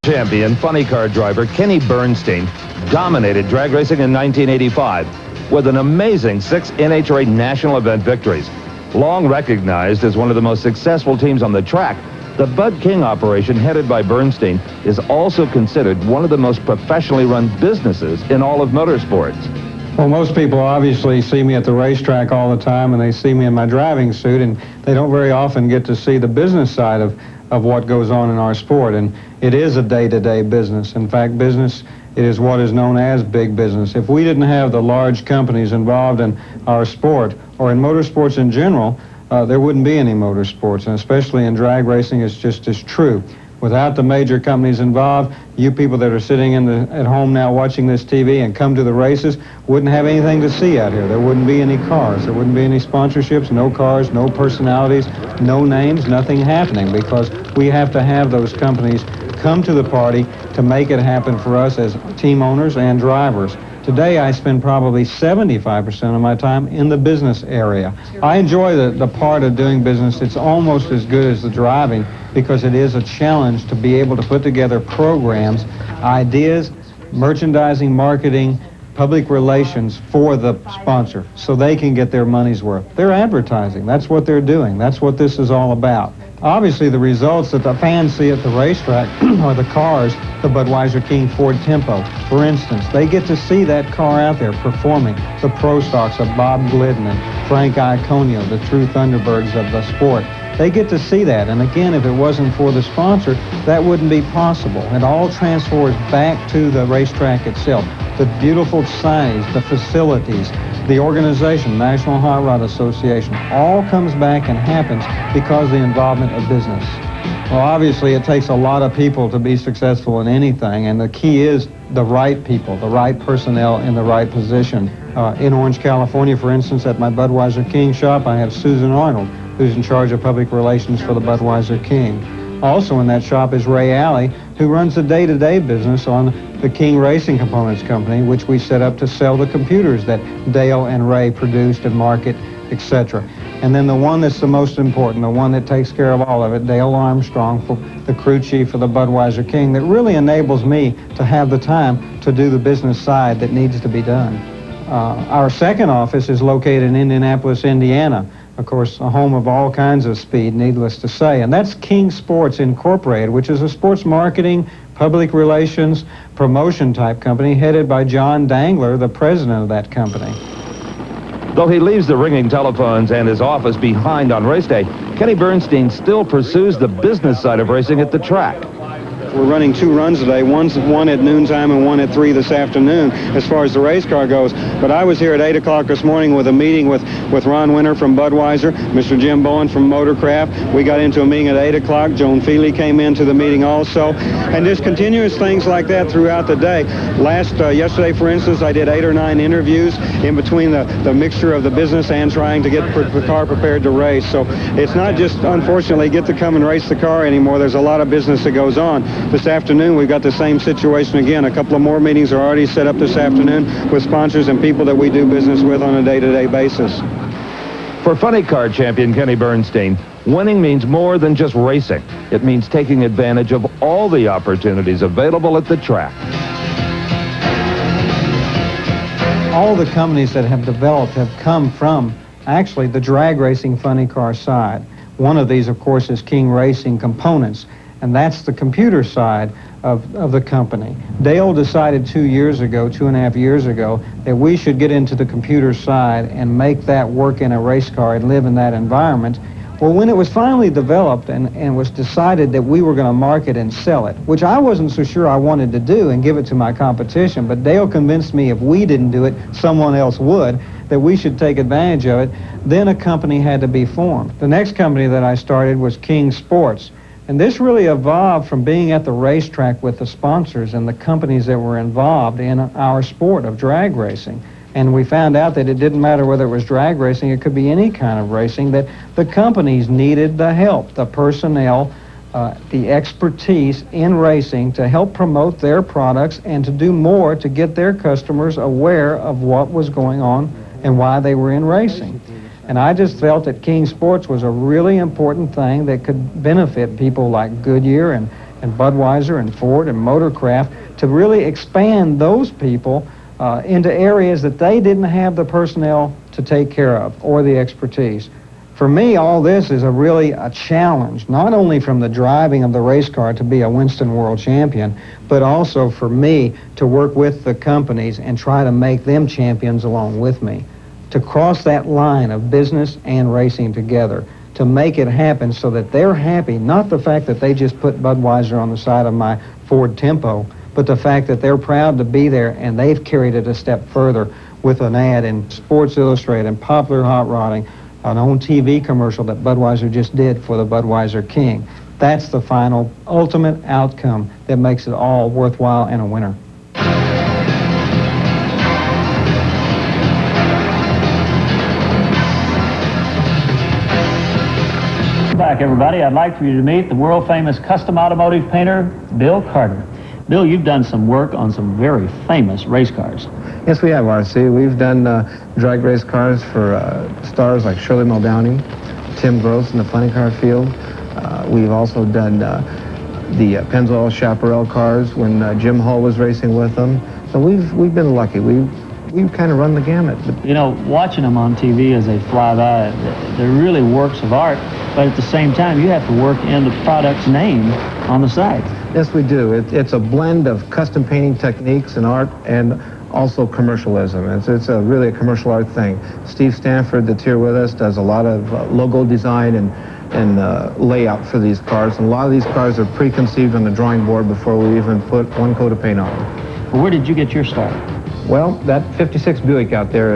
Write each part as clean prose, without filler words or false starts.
Champion funny car driver Kenny Bernstein dominated drag racing in 1985 with an amazing 6 NHRA national event victories. Long recognized as one of the most successful teams on the track, the Bud King operation headed by Bernstein is also considered one of the most professionally run businesses in all of motorsports. Well, most people obviously see me at the racetrack all the time, and they see me in my driving suit, and they don't very often get to see the business side of what goes on in our sport. And it is a day-to-day business. In fact, business, it is what is known as big business. If we didn't have the large companies involved in our sport, or in motorsports in general, there wouldn't be any motorsports, and especially in drag racing, it's just as true. Without the major companies involved, you people that are sitting at home now watching this TV and come to the races wouldn't have anything to see out here. There wouldn't be any cars. There wouldn't be any sponsorships, no cars, no personalities, no names, nothing happening, because we have to have those companies come to the party to make it happen for us as team owners and drivers. Today, I spend probably 75% of my time in the business area. I enjoy the part of doing business. It's almost as good as the driving, because it is a challenge to be able to put together programs, ideas, merchandising, marketing, public relations for the sponsor so they can get their money's worth. They're advertising. That's what they're doing. That's what this is all about. Obviously, the results that the fans see at the racetrack are the cars, the Budweiser King Ford Tempo. For instance, they get to see that car out there performing. The Pro Stocks of Bob Glidden and Frank Iaconio, the true Thunderbirds of the sport. They get to see that. And again, if it wasn't for the sponsor, that wouldn't be possible. It all transfers back to the racetrack itself. The beautiful signage, the facilities, the organization, National Hot Rod Association, all comes back and happens because of the involvement of business. Well, obviously, it takes a lot of people to be successful in anything, and the key is the right people, the right personnel in the right position. In Orange, California, for instance, at my Budweiser King shop, I have Susan Arnold, who's in charge of public relations for the Budweiser King. Also in that shop is Ray Alley, who runs the day-to-day business on the King Racing Components Company, which we set up to sell the computers that Dale and Ray produced and market, etc. And then the one that's the most important, the one that takes care of all of it, Dale Armstrong, the crew chief of the Budweiser King, that really enables me to have the time to do the business side that needs to be done. Our second office is located in Indianapolis, Indiana. Of course, a home of all kinds of speed, needless to say. And that's King Sports Incorporated, which is a sports marketing, public relations, promotion type company headed by John Dangler, the president of that company. Though he leaves the ringing telephones and his office behind on race day, Kenny Bernstein still pursues the business side of racing at the track. We're running 2 runs today, one at noontime and one at 3 this afternoon as far as the race car goes. But I was here at 8 o'clock this morning with a meeting with Ron Winter from Budweiser, Mr. Jim Bowen from Motorcraft. We got into a meeting at 8 o'clock. Joan Feely came into the meeting also. And just continuous things like that throughout the day. Yesterday, for instance, I did 8 or 9 interviews in between the mixture of the business and trying to get the car prepared to race. So it's not just, unfortunately, get to come and race the car anymore. There's a lot of business that goes on. This afternoon, we've got the same situation again. A couple of more meetings are already set up this afternoon with sponsors and people that we do business with on a day-to-day basis. For funny car champion Kenny Bernstein, winning means more than just racing. It means taking advantage of all the opportunities available at the track. All the companies that have developed have come from, actually, the drag racing funny car side. One of these, of course, is King Racing Components, and that's the computer side of the company. Dale decided 2.5 years ago, that we should get into the computer side and make that work in a race car and live in that environment. Well, when it was finally developed and was decided that we were going to market and sell it, which I wasn't so sure I wanted to do and give it to my competition, but Dale convinced me if we didn't do it, someone else would, that we should take advantage of it, then a company had to be formed. The next company that I started was King Sports. And this really evolved from being at the racetrack with the sponsors and the companies that were involved in our sport of drag racing. And we found out that it didn't matter whether it was drag racing, it could be any kind of racing, that the companies needed the help, the personnel, the expertise in racing to help promote their products and to do more to get their customers aware of what was going on and why they were in racing. And I just felt that King Sports was a really important thing that could benefit people like Goodyear and and Budweiser and Ford and Motorcraft to really expand those people into areas that they didn't have the personnel to take care of or the expertise. For me, all this is really a challenge, not only from the driving of the race car to be a Winston World Champion, but also for me to work with the companies and try to make them champions along with me, to cross that line of business and racing together, to make it happen so that they're happy, not the fact that they just put Budweiser on the side of my Ford Tempo, but the fact that they're proud to be there and they've carried it a step further with an ad in Sports Illustrated and Popular Hot Rodding, an own TV commercial that Budweiser just did for the Budweiser King. That's the final, ultimate outcome that makes it all worthwhile and a winner. Back, everybody. I'd like for you to meet the world-famous custom automotive painter, Bill Carter. Bill, you've done some work on some very famous race cars. Yes, we have, RC. We've done drag race cars for stars like Shirley Muldowney, Tim Gross in the funny car field. We've also done the Pennzoil Chaparral cars when Jim Hull was racing with them. So we've been lucky. We've kind of run the gamut. You know, watching them on TV as they fly by, they're really works of art, but at the same time, you have to work in the product's name on the side. Yes, we do. It's a blend of custom painting techniques and art and also commercialism. It's really a commercial art thing. Steve Stanford, that's here with us, does a lot of logo design and layout for these cars. And a lot of these cars are preconceived on the drawing board before we even put one coat of paint on them. Well, where did you get your start? Well, that 56 Buick out there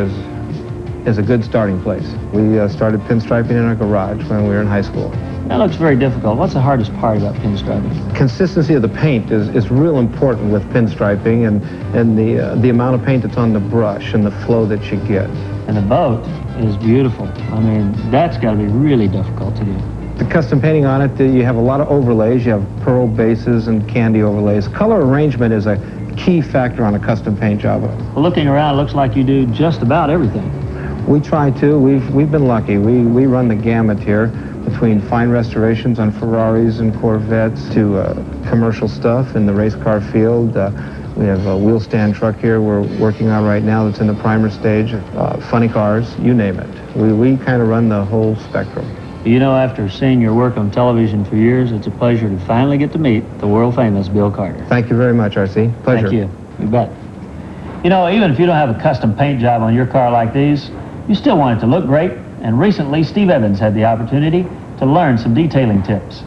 is a good starting place. We started pinstriping in our garage when we were in high school. That looks very difficult. What's the hardest part about pinstriping? Consistency of the paint is real important with pinstriping, and the amount of paint that's on the brush and the flow that you get. And the boat is beautiful. I mean, that's got to be really difficult to do. The custom painting on it, you have a lot of overlays. You have pearl bases and candy overlays. Color arrangement is a key factor on a custom paint job. Well, looking around, it looks like you do just about everything. We try to. We've been lucky. We run the gamut here, between fine restorations on Ferraris and Corvettes to commercial stuff in the race car field. We have a wheel stand truck here we're working on right now that's in the primer stage. Funny cars, you name it. We kind of run the whole spectrum. You know, after seeing your work on television for years, it's a pleasure to finally get to meet the world-famous Bill Carter. Thank you very much, RC. Pleasure. Thank you. You bet. You know, even if you don't have a custom paint job on your car like these, you still want it to look great. And recently, Steve Evans had the opportunity to learn some detailing tips.